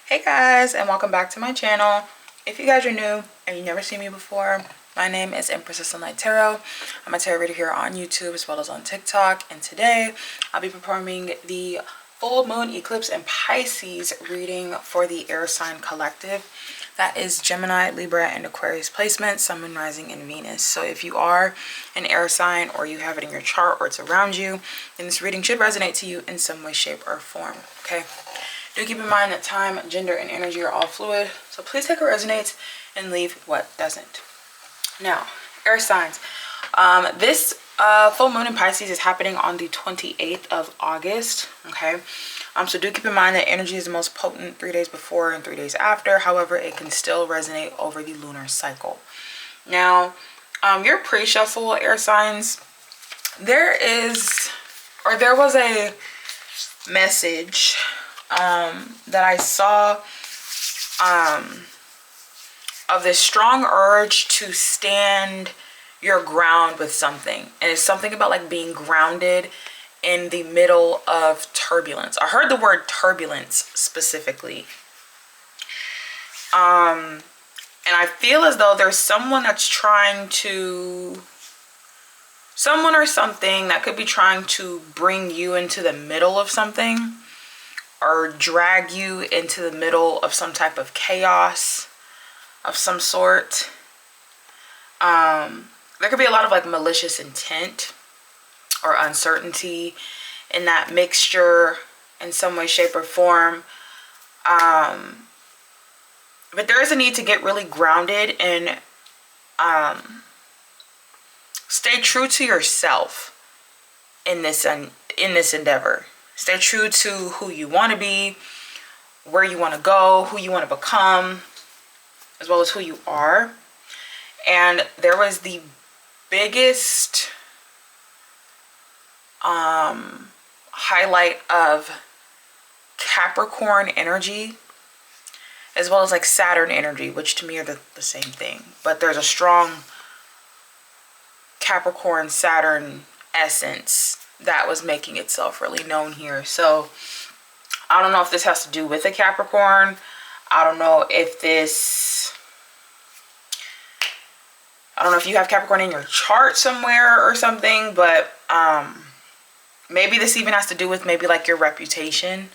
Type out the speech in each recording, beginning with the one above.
Hey guys, and welcome back to my channel. If you guys are new and you've never seen me before, my name is Empress of Sunlight Tarot. I'm a tarot reader here on YouTube as well as on TikTok, and today I'll be performing the full moon eclipse in Pisces reading for the air sign collective. That is Gemini, Libra, and Aquarius placement, Sun, Moon, Rising, and Venus. So if you are an air sign or you have it in your chart or it's around you, then this reading should resonate to you in some way, shape, or form, okay? Do keep in mind that time, gender, and energy are all fluid, so please take what resonates and leave what doesn't. Now, air signs. This full moon in Pisces is happening on the 28th of August, okay? So do keep in mind that energy is the most potent 3 days before and 3 days after. However, it can still resonate over the lunar cycle. Now, your pre-shuffle air signs, there was a message that I saw of this strong urge to stand your ground with something, and it's something about like being grounded in the middle of turbulence. I heard the word turbulence specifically, and I feel as though there's someone or something that could be trying to bring you into the middle of something or drag you into the middle of some type of chaos of some sort. There could be a lot of like malicious intent or uncertainty in that mixture in some way, shape, or form. But there is a need to get really grounded and stay true to yourself in this endeavor. Stay true to who you want to be, where you want to go, who you want to become, as well as who you are. And there was the biggest highlight of Capricorn energy, as well as like Saturn energy, which to me are the same thing. But there's a strong Capricorn Saturn essence that was making itself really known here. So I don't know if this has to do with a Capricorn. I don't know if you have Capricorn in your chart somewhere or something, but maybe this even has to do with maybe like your reputation,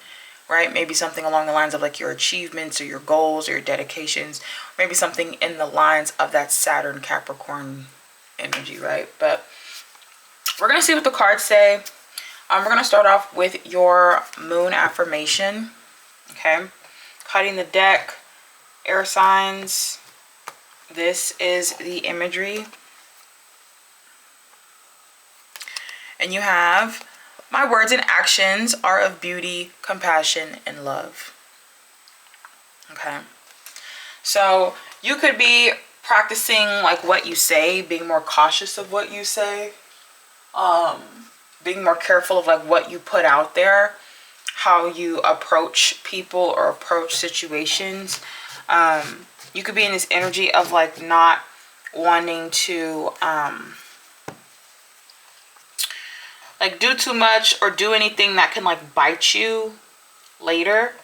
right? Maybe something along the lines of like your achievements or your goals or your dedications, maybe something in the lines of that Saturn Capricorn energy, right? But we're going to see what the cards say. We're going to start off with your moon affirmation, okay? Cutting the deck, air signs. This is the imagery. And you have, my words and actions are of beauty, compassion, and love. Okay. So you could be practicing like what you say, being more cautious of what you say, being more careful of like what you put out there, how you approach people or approach situations. You could be in this energy of like not wanting to like do too much or do anything that can like bite you later.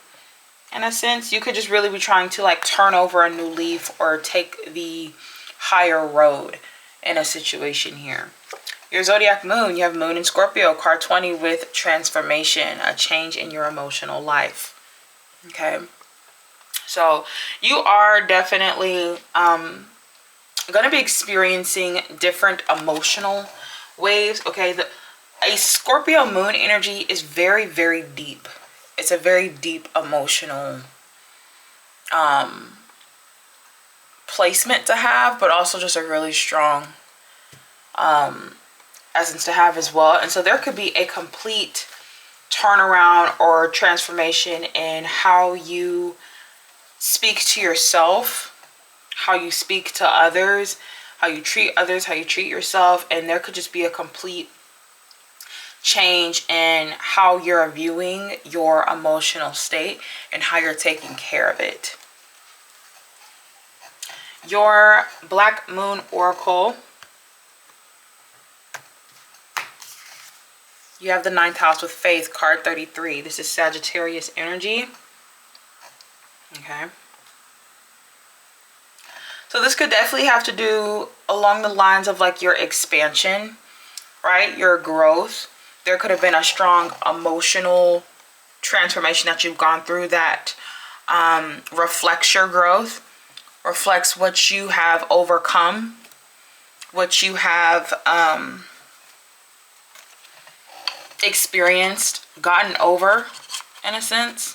In a sense, you could just really be trying to like turn over a new leaf or take the higher road in a situation here. Your zodiac moon, you have moon in Scorpio, card 20, with transformation, a change in your emotional life. Okay. So you are definitely going to be experiencing different emotional waves. Okay. A Scorpio moon energy is very, very deep. It's a very deep emotional placement to have, but also just a really strong essence to have as well. And so there could be a complete turnaround or transformation in how you speak to yourself, how you speak to others, how you treat others, how you treat yourself. And there could just be a complete change in how you're viewing your emotional state and how you're taking care of it. Your Black Moon Oracle, you have the 9th house with Faith, card 33. This is Sagittarius energy. Okay. So this could definitely have to do along the lines of like your expansion, right? Your growth. There could have been a strong emotional transformation that you've gone through that reflects your growth, reflects what you have overcome, what you have experienced, gotten over in a sense.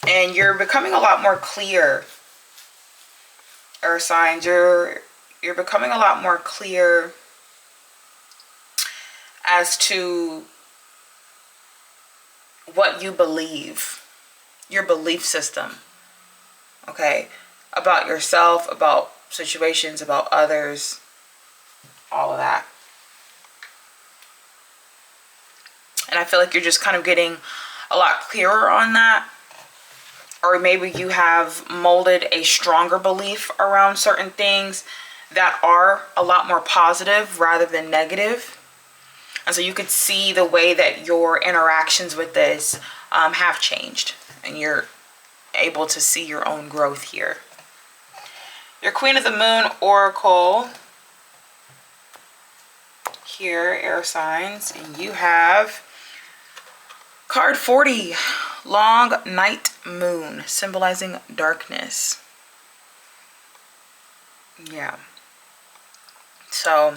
And you're becoming a lot more clear, earth signs. You're becoming a lot more clear as to what you believe, your belief system, okay, about yourself, about situations, about others, all of that. And I feel like you're just kind of getting a lot clearer on that. Or maybe you have molded a stronger belief around certain things that are a lot more positive rather than negative. And so you could see the way that your interactions with this have changed. And you're able to see your own growth here. Your Queen of the Moon Oracle here, air signs. And you have card 40, Long Night Moon, symbolizing darkness. Yeah. So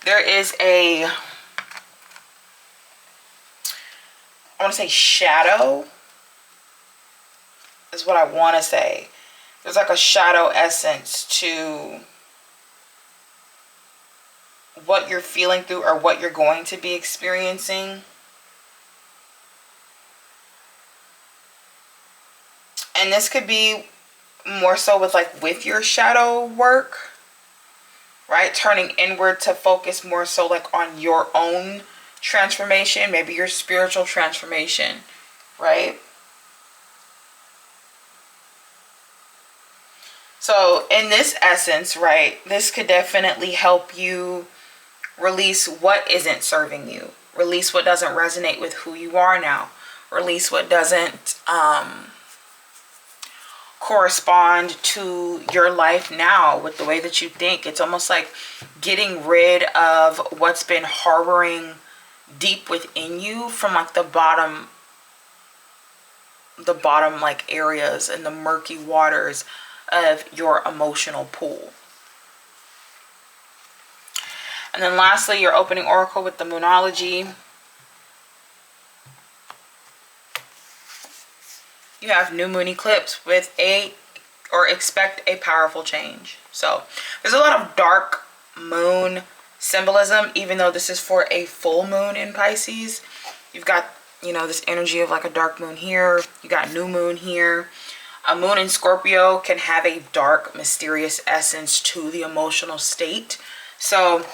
there is a, I want to say shadow, is what I want to say. There's like a shadow essence to what you're feeling through or what you're going to be experiencing. And this could be more so with your shadow work, right? Turning inward to focus more so like on your own transformation, maybe your spiritual transformation, right? So in this essence, right, this could definitely help you release what isn't serving you, release what doesn't resonate with who you are now, release what doesn't correspond to your life now with the way that you think. It's almost like getting rid of what's been harboring deep within you from like the bottom like areas and the murky waters of your emotional pool. And then lastly, your opening oracle with the Moonology. You have new moon eclipse with expect a powerful change. So there's a lot of dark moon symbolism, even though this is for a full moon in Pisces. You've got, this energy of like a dark moon here. You got new moon here. A moon in Scorpio can have a dark, mysterious essence to the emotional state. So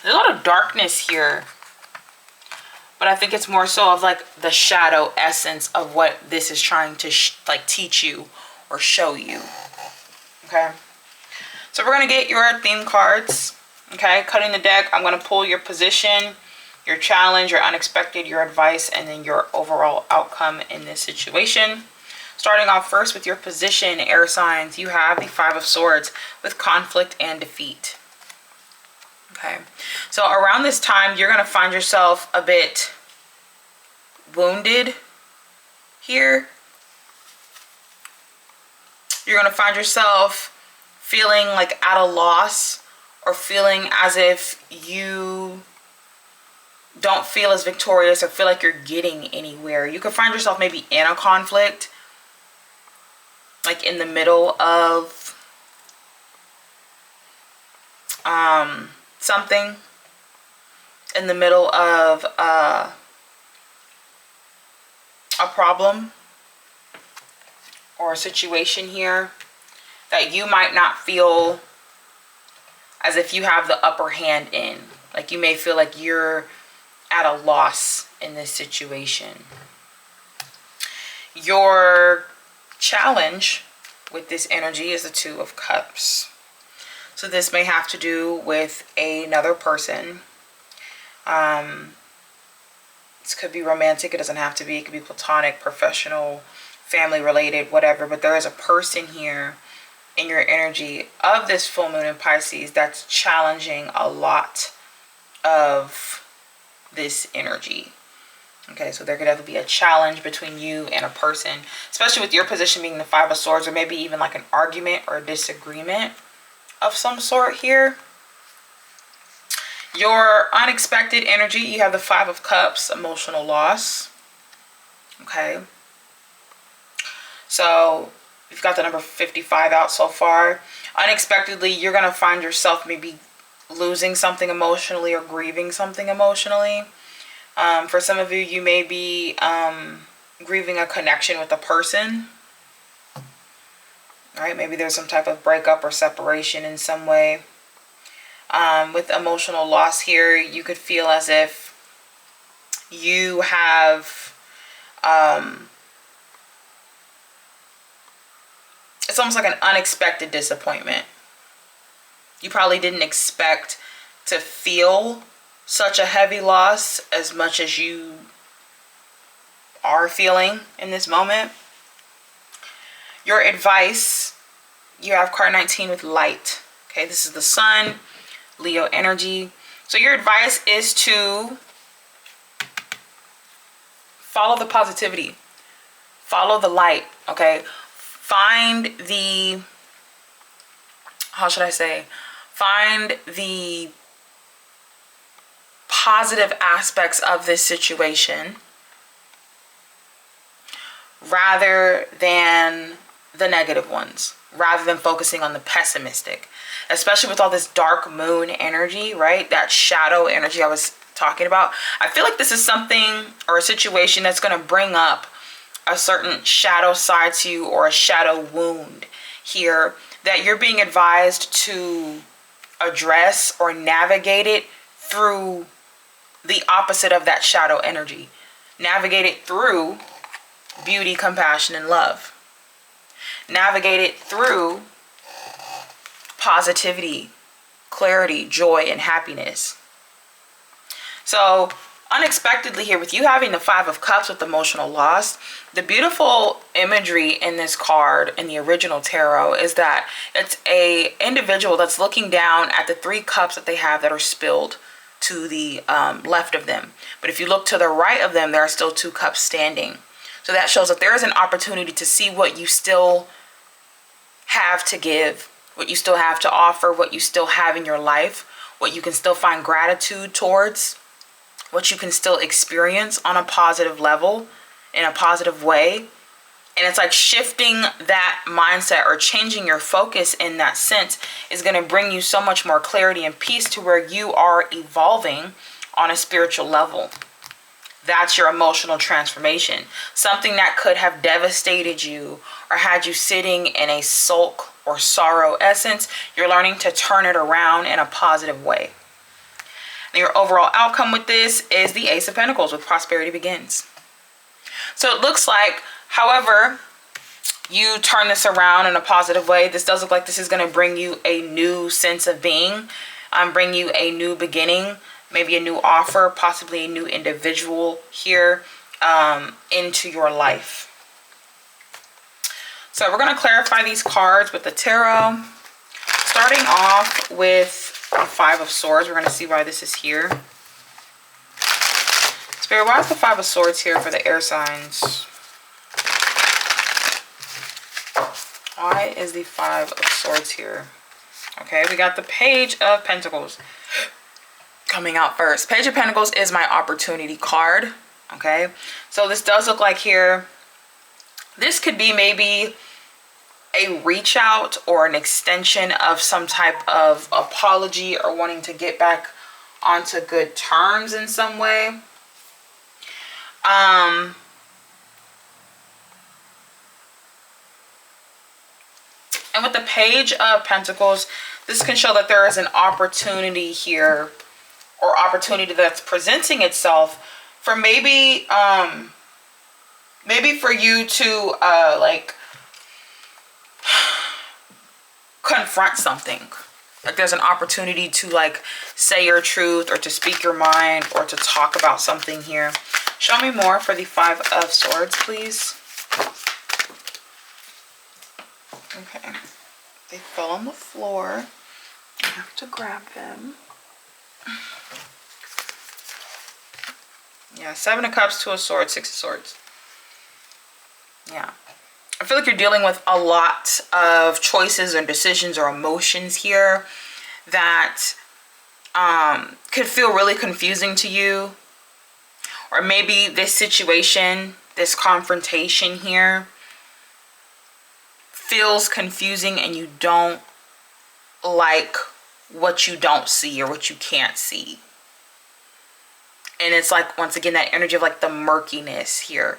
there's a lot of darkness here. But I think it's more so of like the shadow essence of what this is trying to teach you or show you. Okay. So we're going to get your theme cards. Okay. Cutting the deck. I'm going to pull your position, your challenge, your unexpected, your advice, and then your overall outcome in this situation. Starting off first with your position, air signs, you have the Five of Swords with conflict and defeat. Okay, so around this time, you're going to find yourself a bit wounded here. You're going to find yourself feeling like at a loss or feeling as if you don't feel as victorious or feel like you're getting anywhere. You could find yourself maybe in a conflict, like in the middle of something, in the middle of a problem or a situation here that you might not feel as if you have the upper hand in. Like you may feel like you're at a loss in this situation. Your challenge with this energy is the Two of Cups. So this may have to do with another person. This could be romantic. It doesn't have to be. It could be platonic, professional, family related, whatever. But there is a person here in your energy of this full moon in Pisces that's challenging a lot of this energy. Okay, so there could definitely be a challenge between you and a person, especially with your position being the Five of Swords, or maybe even like an argument or a disagreement of some sort here. Your unexpected energy, you have the Five of Cups, emotional loss. Okay. So you've got the number 55 out so far. Unexpectedly, you're going to find yourself maybe losing something emotionally or grieving something emotionally. For some of you, you may be grieving a connection with a person. All right, maybe there's some type of breakup or separation in some way. With emotional loss here, you could feel as if you have, it's almost like an unexpected disappointment. You probably didn't expect to feel such a heavy loss as much as you are feeling in this moment. Your advice, you have card 19 with light. Okay, this is the sun, Leo energy. So your advice is to follow the positivity, follow the light. Okay, find the, how should I say, find the positive aspects of this situation rather than the negative ones, rather than focusing on the pessimistic, especially with all this dark moon energy, right? That shadow energy I was talking about. I feel like this is something or a situation that's going to bring up a certain shadow side to you or a shadow wound here that you're being advised to address or navigate it through the opposite of that shadow energy. Navigate it through beauty, compassion, and love. Navigate it through positivity, clarity, joy, and happiness. So unexpectedly here, with you having the Five of Cups with emotional loss, the beautiful imagery in this card in the original tarot is that it's a individual that's looking down at the 3 cups that they have that are spilled to the left of them. But if you look to the right of them, there are still 2 cups standing. So that shows that there is an opportunity to see what you still have to give, what you still have to offer, what you still have in your life, what you can still find gratitude towards, what you can still experience on a positive level, in a positive way. And it's like shifting that mindset or changing your focus in that sense is going to bring you so much more clarity and peace to where you are evolving on a spiritual level. That's your emotional transformation. Something that could have devastated you or had you sitting in a sulk or sorrow essence, you're learning to turn it around in a positive way. And your overall outcome with this is the Ace of Pentacles with Prosperity Begins. So it looks like, however you turn this around in a positive way, this does look like this is going to bring you a new sense of being, bring you a new beginning, maybe a new offer, possibly a new individual here into your life. So we're going to clarify these cards with the tarot. Starting off with the Five of Swords, we're going to see why this is here. Spirit, why is the Five of Swords here for the air signs? Why is the Five of Swords here? Okay, we got the Page of Pentacles coming out first. Page of Pentacles is my opportunity card. Okay, so this does look like here, this could be maybe a reach out or an extension of some type of apology or wanting to get back onto good terms in some way. And with the Page of Pentacles, this can show that there is an opportunity here, or opportunity that's presenting itself for maybe maybe for you to like confront something, Like there's an opportunity to like say your truth or to speak your mind or to talk about something here. Show me more for the Five of Swords, please. Okay. They fell on the floor. I have to grab them. Yeah, Seven of Cups, Two of Swords, Six of Swords. Yeah. I feel like you're dealing with a lot of choices or decisions or emotions here that could feel really confusing to you. Or maybe this situation, this confrontation here feels confusing and you don't like what you don't see or what you can't see. And it's like, once again, that energy of like the murkiness here.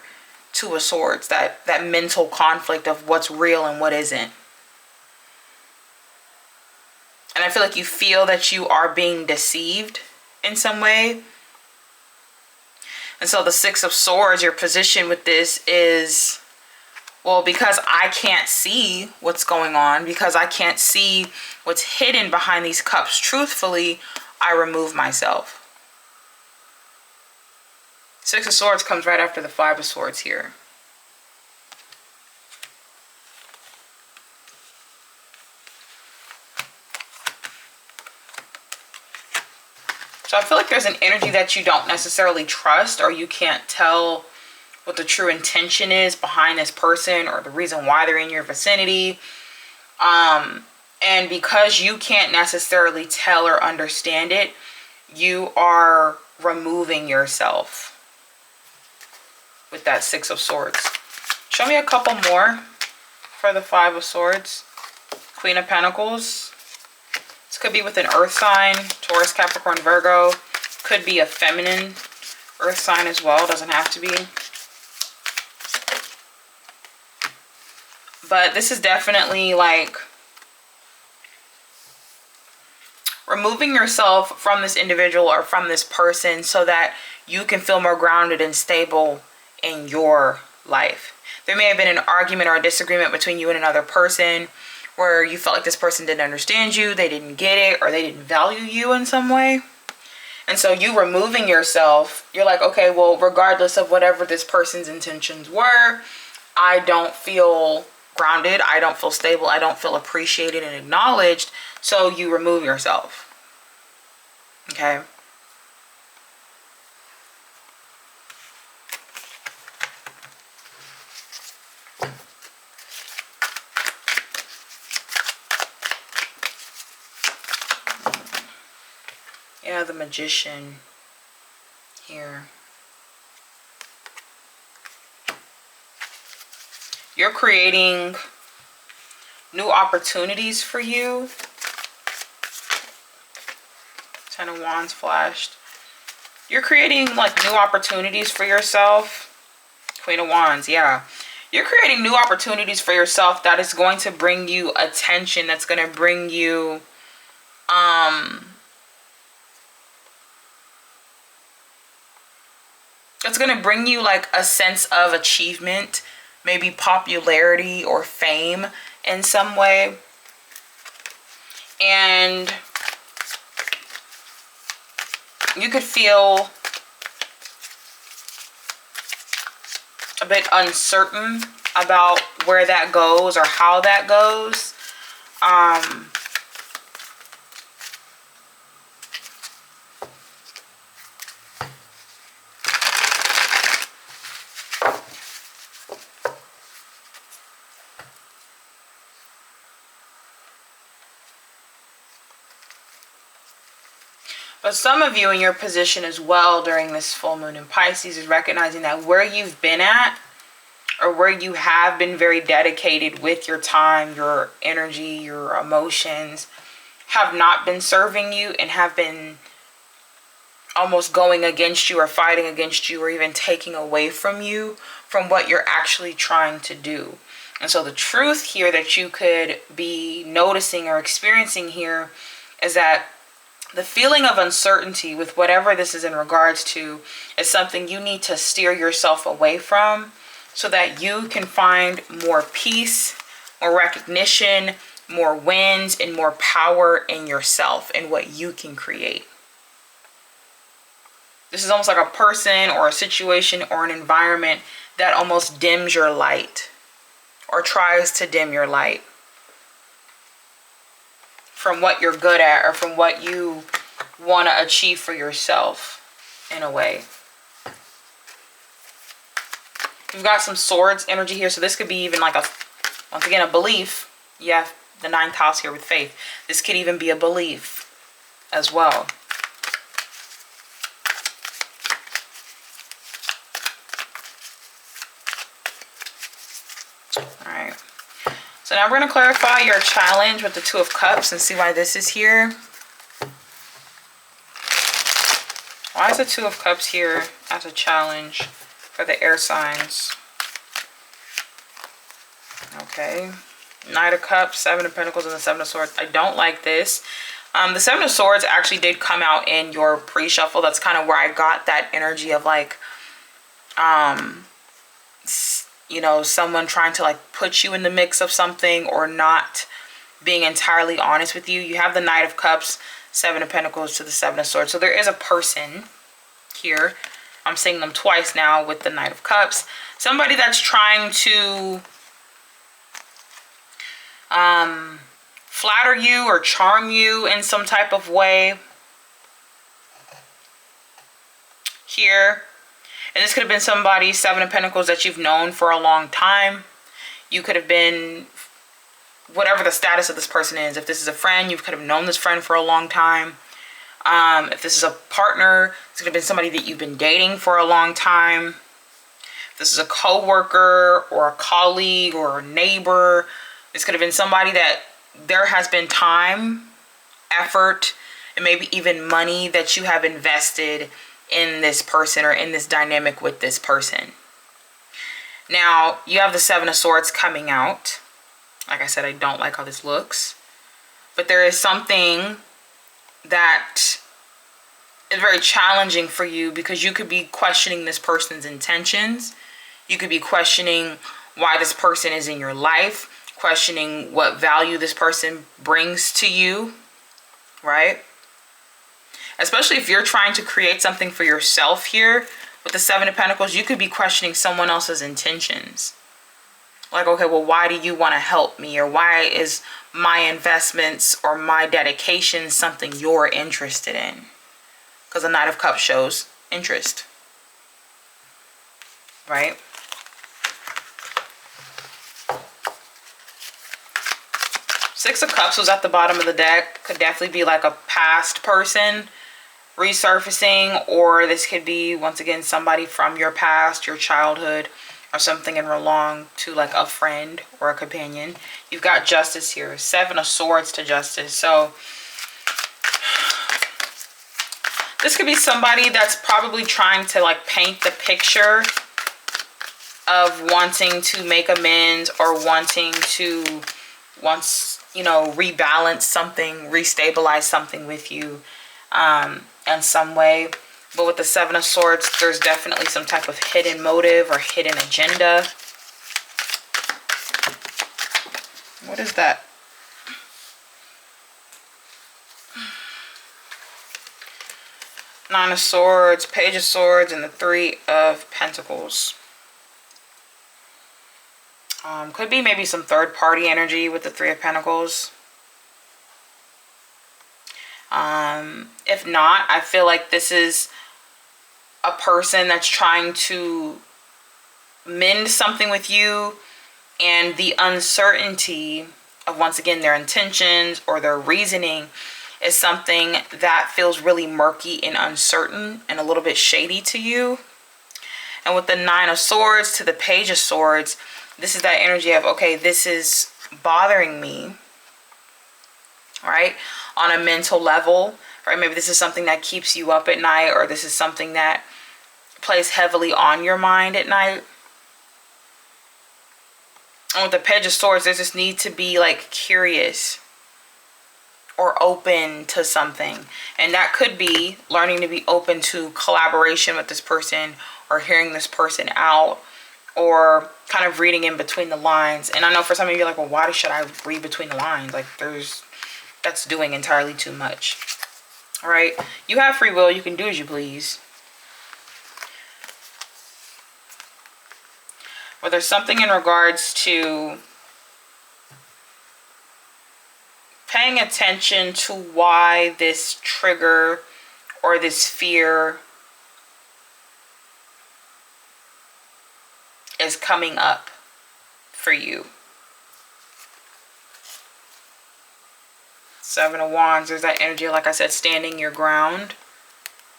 Two of Swords, that mental conflict of what's real and what isn't. And I feel like you feel that you are being deceived in some way. And so the Six of Swords, your position with this is, well, because I can't see what's going on, because I can't see what's hidden behind these cups truthfully, I remove myself. Six of Swords comes right after the Five of Swords here. So I feel like there's an energy that you don't necessarily trust, or you can't tell what the true intention is behind this person or the reason why they're in your vicinity. And because you can't necessarily tell or understand it, you are removing yourself with that Six of Swords. Show me a couple more for the Five of Swords. Queen of Pentacles. This could be with an earth sign, Taurus, Capricorn, Virgo. Could be a feminine earth sign as well. Doesn't have to be. But this is definitely like removing yourself from this individual or from this person so that you can feel more grounded and stable in your life. There may have been an argument or a disagreement between you and another person where you felt like this person didn't understand you, they didn't get it, or they didn't value you in some way. And so you removing yourself, you're like, okay, well, regardless of whatever this person's intentions were, I don't feel grounded, I don't feel stable, I don't feel appreciated and acknowledged. So you remove yourself. Okay. Yeah, the Magician here. You're creating new opportunities for you. Ten of Wands flashed. You're creating like new opportunities for yourself. Queen of Wands, yeah. You're creating new opportunities for yourself that is going to bring you attention, that's going to bring you it's going to bring you like a sense of achievement, maybe popularity or fame in some way. And you could feel a bit uncertain about where that goes or how that goes. But some of you in your position as well during this full moon in Pisces is recognizing that where you've been at or where you have been very dedicated with your time, your energy, your emotions have not been serving you and have been almost going against you or fighting against you or even taking away from you from what you're actually trying to do. And so the truth here that you could be noticing or experiencing here is that the feeling of uncertainty with whatever this is in regards to is something you need to steer yourself away from so that you can find more peace, more recognition, more wins, and more power in yourself and what you can create. This is almost like a person or a situation or an environment that almost dims your light or tries to dim your light from what you're good at or from what you want to achieve for yourself in a way. You've got some swords energy here, so this could be even like once again, a belief. You have the 9th house here with faith. This could even be a belief as well. Alright. So now we're going to clarify your challenge with the 2 of Cups and see why this is here. Why is the 2 of Cups here as a challenge for the air signs? Okay. Knight of Cups, 7 of Pentacles, and the 7 of Swords. I don't like this. The 7 of Swords actually did come out in your pre-shuffle. That's kind of where I got that energy of like, you know, someone trying to like put you in the mix of something or not being entirely honest with you. You have the Knight of Cups, 7 of Pentacles to the 7 of Swords. So there is a person here. I'm seeing them twice now with the Knight of Cups. Somebody that's trying to flatter you or charm you in some type of way here. And this could have been somebody, 7 of Pentacles, that you've known for a long time. You could have been, whatever the status of this person is. If this is a friend, you could have known this friend for a long time. If this is a partner, this could have been somebody that you've been dating for a long time. If this is a co-worker or a colleague or a neighbor, this could have been somebody that there has been time, effort, and maybe even money that you have invested in this person or in this dynamic with this person. Now, you have the 7 of Swords coming out. Like I said, I don't like how this looks. But there is something that is very challenging for you because you could be questioning this person's intentions. You could be questioning why this person is in your life, questioning what value this person brings to you, right? Especially if you're trying to create something for yourself here with the 7 of Pentacles, you could be questioning someone else's intentions. Like, okay, well, why do you want to help me? Or why is my investments or my dedication something you're interested in? Because the Knight of Cups shows interest, right? Six of Cups was at the bottom of the deck. Could definitely be like a past person resurfacing, or this could be, once again, somebody from your past, your childhood, or something in relong to like a friend or a companion. You've got Justice here, 7 of Swords to Justice. So this could be somebody that's probably trying to like paint the picture of wanting to make amends or wanting to you know, rebalance something, restabilize something with you in some way. But with the 7 of Swords, there's definitely some type of hidden motive or hidden agenda. What is that? Nine of Swords, Page of Swords, and the 3 of Pentacles. Could be maybe some third party energy with the 3 of Pentacles. If not, I feel like this is a person that's trying to mend something with you, and the uncertainty of, once again, their intentions or their reasoning is something that feels really murky and uncertain and a little bit shady to you. And with the 9 of Swords to the Page of Swords, this is that energy of, okay, this is bothering me, right? On a mental level, right? Maybe this is something that keeps you up at night, or this is something that plays heavily on your mind at night. And with the Page of Swords, there's this need to be like curious or open to something. And that could be learning to be open to collaboration with this person, or hearing this person out, or kind of reading in between the lines. And I know for some of you, you're like, well, why should I read between the lines? Like, that's doing entirely too much. All right, you have free will. You can do as you please. But there's something in regards to paying attention to why this trigger or this fear is coming up for you. Seven of Wands, there's that energy, like I said, standing your ground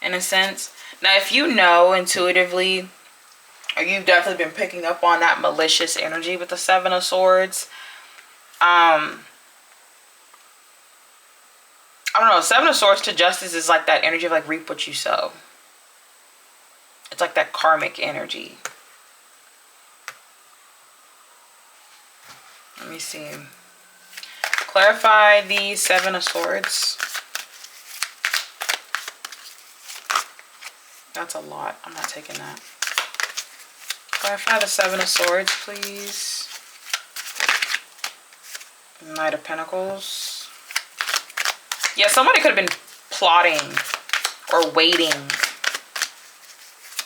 in a sense. Now, if you know intuitively, or you've definitely been picking up on that malicious energy with the Seven of Swords, I don't know, Seven of Swords to Justice is like that energy of like reap what you sow. It's like that karmic energy. Let me see. Clarify the Seven of Swords. That's a lot. I'm not taking that. Clarify the Seven of Swords, please. Knight of Pentacles. Yeah, somebody could have been plotting or waiting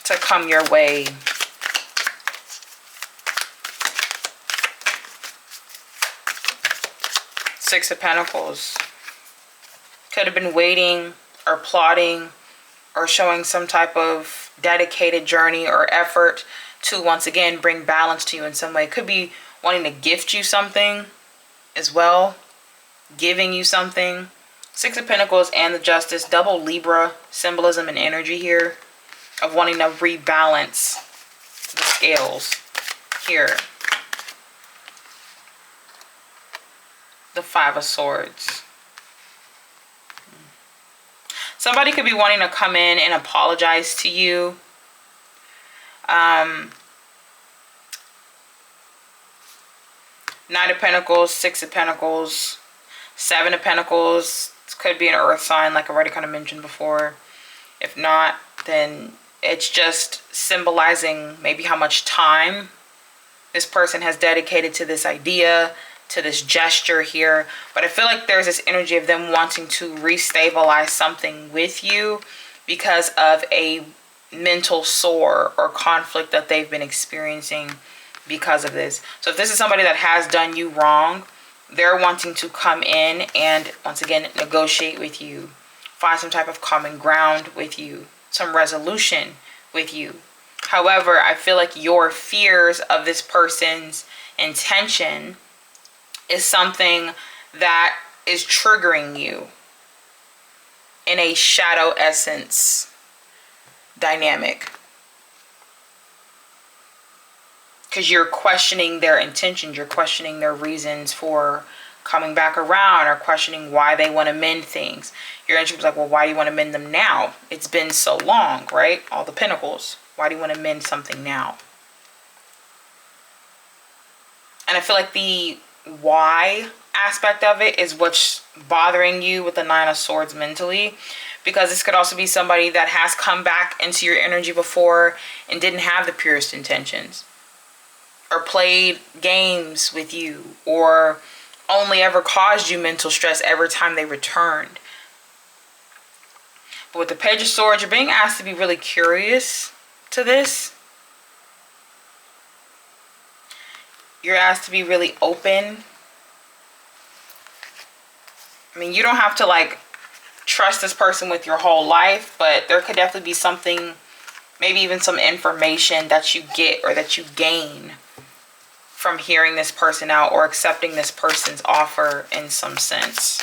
to come your way. Six of Pentacles. Could have been waiting or plotting or showing some type of dedicated journey or effort to once again bring balance to you in some way. Could be wanting to gift you something as well. Giving you something. Six of Pentacles and the Justice. Double Libra symbolism and energy here. Of wanting to rebalance the scales here. The Five of Swords. Somebody could be wanting to come in and apologize to you. Knight of Pentacles, Six of Pentacles, Seven of Pentacles. This could be an earth sign like I already kind of mentioned before. If not, then it's just symbolizing maybe how much time this person has dedicated to this idea, to this gesture here. But I feel like there's this energy of them wanting to restabilize something with you because of a mental sore or conflict that they've been experiencing because of this. So if this is somebody that has done you wrong, they're wanting to come in and once again negotiate with you, find some type of common ground with you, some resolution with you. However, I feel like your fears of this person's intention is something that is triggering you in a shadow essence dynamic. Because you're questioning their intentions, you're questioning their reasons for coming back around, or questioning why they want to mend things. Your intuition was like, well, why do you want to mend them now? It's been so long, right? All the Pentacles. Why do you want to mend something now? And I feel like the why aspect of it is what's bothering you with the Nine of Swords mentally, because this could also be somebody that has come back into your energy before and didn't have the purest intentions, or played games with you, or only ever caused you mental stress every time they returned. But with the Page of Swords, you're being asked to be really curious to this. You're asked to be really open. I mean, you don't have to like trust this person with your whole life, but there could definitely be something, maybe even some information that you get or that you gain from hearing this person out or accepting this person's offer in some sense.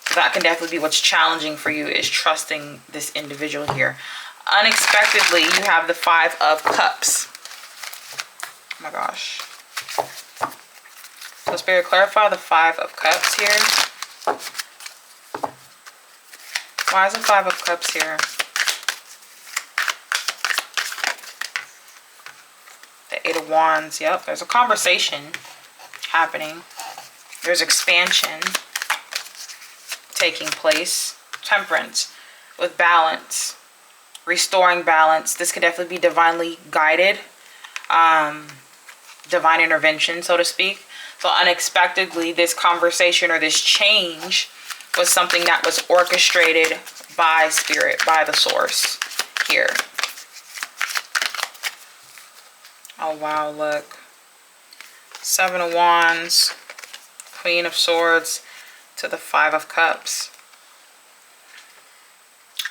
So that can definitely be what's challenging for you, is trusting this individual here. Unexpectedly, you have the Five of Cups. Oh my gosh. So Spirit, clarify the Five of Cups here. Why is the Five of Cups here? The Eight of Wands. Yep, there's a conversation happening. There's expansion taking place. Temperance with balance. Restoring balance. This could definitely be divinely guided divine intervention, so to speak. So unexpectedly, this conversation or this change was something that was orchestrated by spirit, by the source here. Oh wow, look. 7 of Wands, Queen of Swords to the 5 of Cups.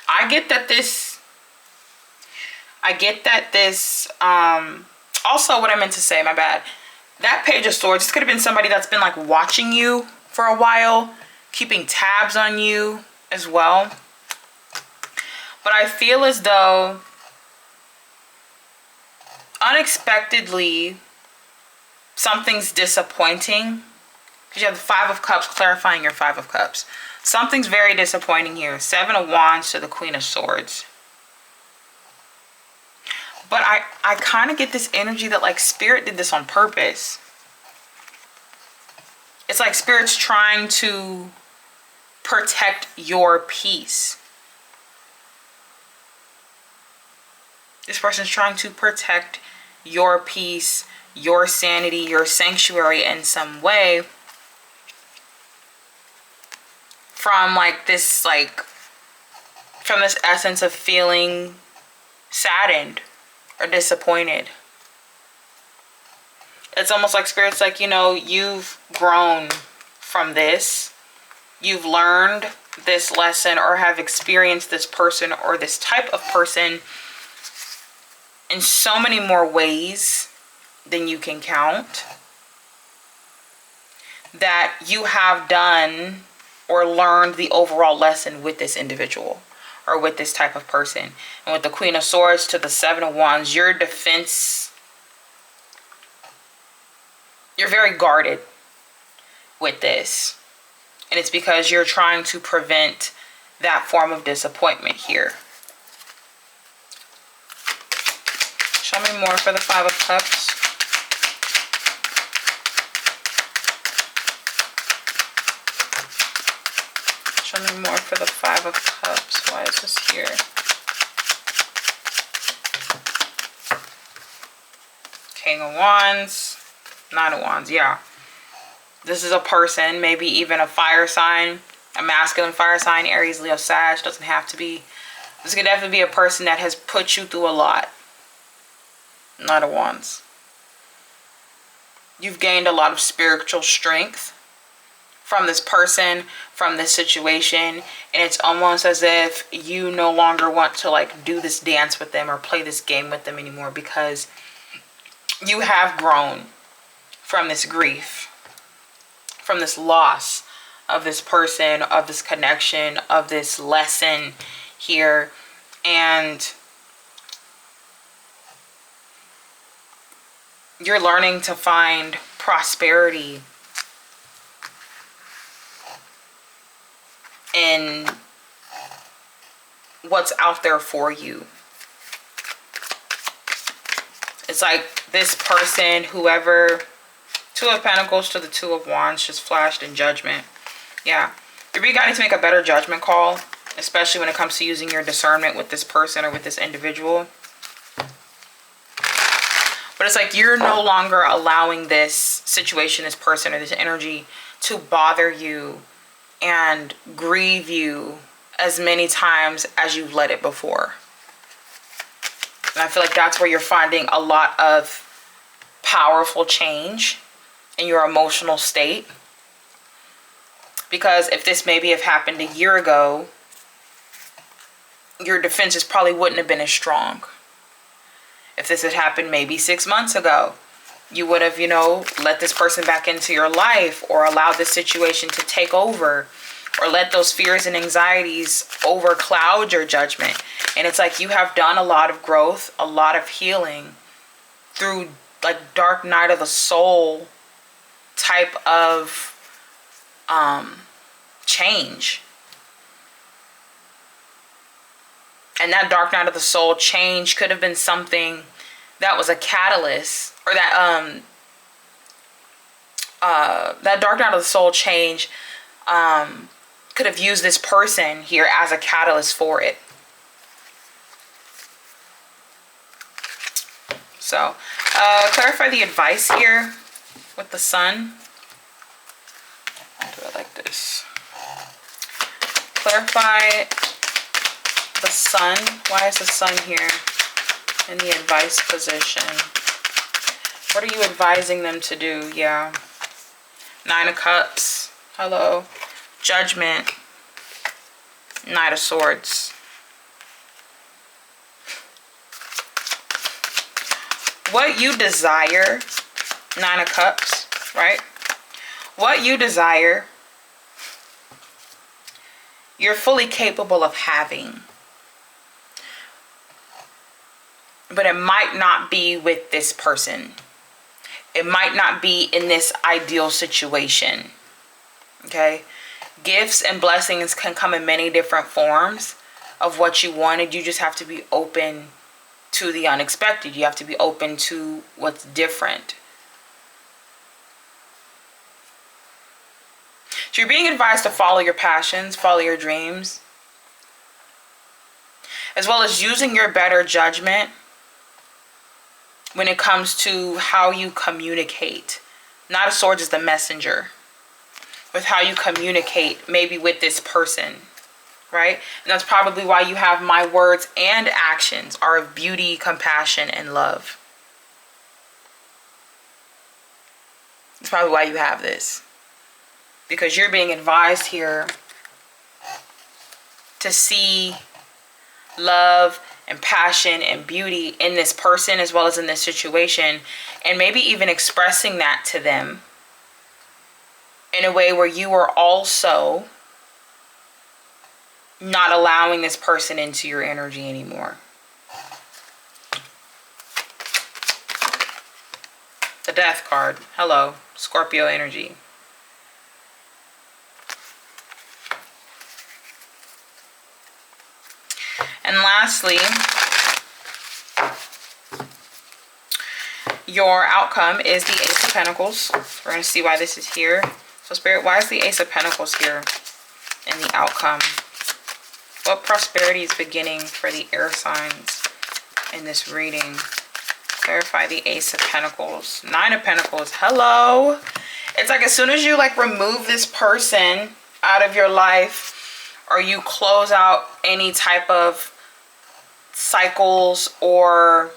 I get that this, also what I meant to say, my bad. That Page of Swords, this could have been somebody that's been like watching you for a while, keeping tabs on you as well. But I feel as though unexpectedly something's disappointing. Because you have the 5 of Cups clarifying your 5 of Cups. Something's very disappointing here. 7 of Wands to the Queen of Swords. But I kind of get this energy that like Spirit did this on purpose. It's like Spirit's trying to protect your peace. This person's trying to protect your peace, your sanity, your sanctuary in some way. From like this, from this essence of feeling saddened or disappointed. It's almost like Spirit's like, you know, you've grown from this. You've learned this lesson or have experienced this person or this type of person in so many more ways than you can count. That you have done or learned the overall lesson with this individual or with this type of person. And with the Queen of Swords to the 7 of Wands, your defense, you're very guarded with this. And it's because you're trying to prevent that form of disappointment here. Show me more for the 5 of Cups. Show me more for the 5 of Cups. Why is this here? King of Wands. 9 of Wands. Yeah. This is a person, maybe even a fire sign, a masculine fire sign, Aries, Leo, Sag. Doesn't have to be. This could definitely be a person that has put you through a lot. 9 of Wands. You've gained a lot of spiritual strength from this person, from this situation, and it's almost as if you no longer want to like do this dance with them or play this game with them anymore, because you have grown from this grief, from this loss of this person, of this connection, of this lesson here. And you're learning to find prosperity in what's out there for you. It's like this person, whoever, 2 of Pentacles to the 2 of Wands just flashed in Judgment. Yeah. You're beginning to make a better judgment call, especially when it comes to using your discernment with this person or with this individual. But it's like you're no longer allowing this situation, this person, or this energy to bother you and grieve you as many times as you've let it before. And I feel like that's where you're finding a lot of powerful change in your emotional state. Because if this maybe have happened a year ago, your defenses probably wouldn't have been as strong. If this had happened maybe 6 months ago, you would have, you know, let this person back into your life, or allowed this situation to take over, or let those fears and anxieties overcloud your judgment. And it's like you have done a lot of growth, a lot of healing through like dark night of the soul type of change. And that dark night of the soul change could have been something that was a catalyst, or that that dark night of the soul change could have used this person here as a catalyst for it. So clarify the advice here with the sun. I'll do it like this. Clarify the sun. Why is the sun here in the advice position? What are you advising them to do? Yeah. 9 of Cups. Hello. Judgment. Knight of Swords. What you desire, 9 of Cups, right? What you desire, you're fully capable of having. But it might not be with this person. It might not be in this ideal situation. Okay? Gifts and blessings can come in many different forms of what you wanted. You just have to be open to the unexpected. You have to be open to what's different. So you're being advised to follow your passions, follow your dreams, as well as using your better judgment when it comes to how you communicate. Knight of Swords is the messenger. With how you communicate, maybe with this person, right? And that's probably why you have my words and actions are of beauty, compassion, and love. That's probably why you have this. Because you're being advised here to see love and passion and beauty in this person as well as in this situation, and maybe even expressing that to them in a way where you are also not allowing this person into your energy anymore. The Death card. Hello, Scorpio energy. And lastly, your outcome is the Ace of Pentacles. We're going to see why this is here. So Spirit, why is the Ace of Pentacles here in the outcome? What prosperity is beginning for the air signs in this reading? Clarify the Ace of Pentacles. 9 of Pentacles. Hello. It's like as soon as you like remove this person out of your life, or you close out any type of cycles or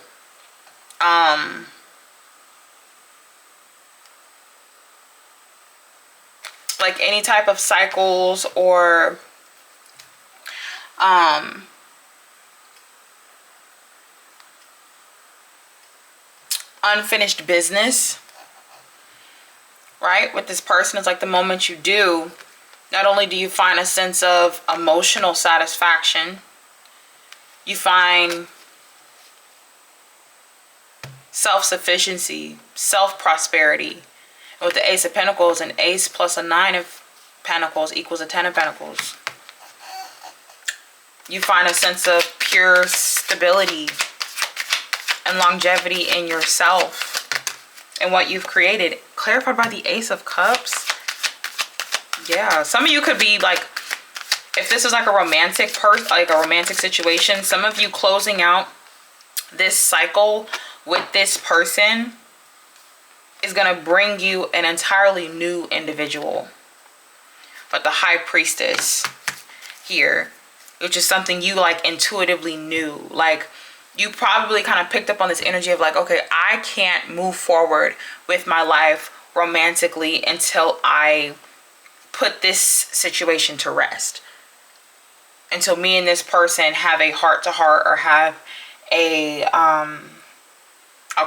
like any type of cycles or unfinished business, right? With this person, it's like the moment you do, not only do you find a sense of emotional satisfaction, you find self-sufficiency, self-prosperity. And with the Ace of Pentacles, an ace plus a 9 of Pentacles equals a 10 of Pentacles. You find a sense of pure stability and longevity in yourself and what you've created. Clarified by the Ace of Cups. Yeah, some of you could be like, if this is like a romantic situation, some of you closing out this cycle with this person is going to bring you an entirely new individual. But the High Priestess here, which is something you like intuitively knew. Like you probably kind of picked up on this energy of like, okay, I can't move forward with my life romantically until I put this situation to rest. Until me and this person have a heart-to-heart or have a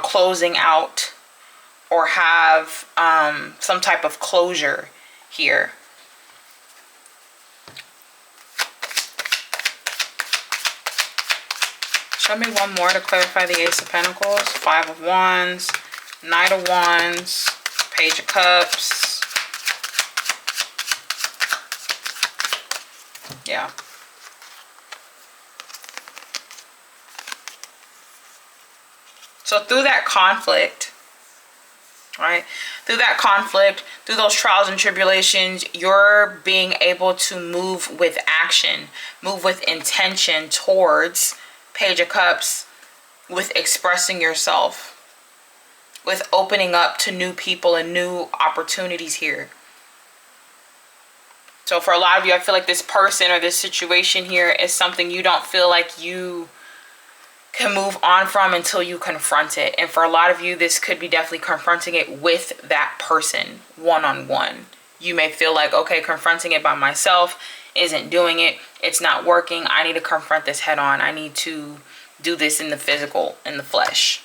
closing out or have some type of closure here. Show me one more to clarify the Ace of Pentacles. 5 of Wands, Knight of Wands, Page of Cups. Yeah. So through that conflict, right? Through that conflict, through those trials and tribulations, you're being able to move with action, move with intention towards Page of Cups, with expressing yourself. with opening up to new people and new opportunities here. So for a lot of you, I feel like this person or this situation here is something you don't feel like you can move on from until you confront it. And for a lot of you, this could be definitely confronting it with that person one-on-one. You may feel like, okay, confronting it by myself isn't doing it. It's not working. I need to confront this head on. I need to do this in the physical, in the flesh.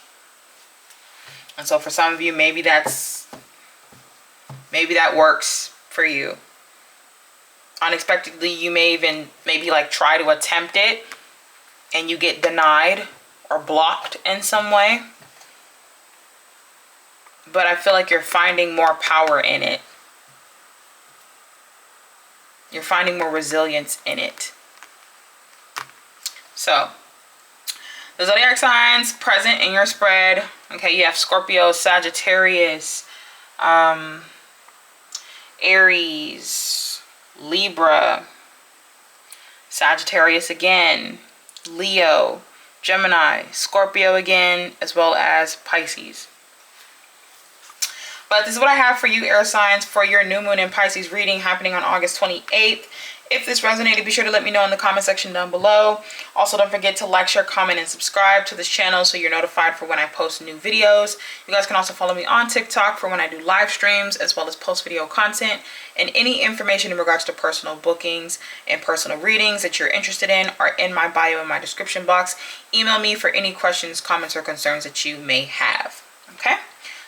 And so for some of you, maybe that works for you. Unexpectedly, you may even maybe like try to attempt it and you get denied or blocked in some way. But I feel like you're finding more power in it. You're finding more resilience in it. So, the zodiac signs present in your spread. Okay, you have Scorpio, Sagittarius, Aries, Libra, Sagittarius again, Leo, Gemini, Scorpio again, as well as Pisces. But this is what I have for you, air signs, for your new moon in Pisces reading happening on August 28th. If this resonated, be sure to let me know in the comment section down below. Also, don't forget to like, share, comment, and subscribe to this channel so you're notified for when I post new videos. You guys can also follow me on TikTok for when I do live streams as well as post video content. And any information in regards to personal bookings and personal readings that you're interested in are in my bio in my description box. Email me for any questions, comments, or concerns that you may have. Okay?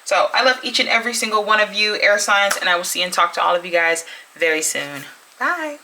So I love each and every single one of you, air signs, and I will see and talk to all of you guys very soon. Bye.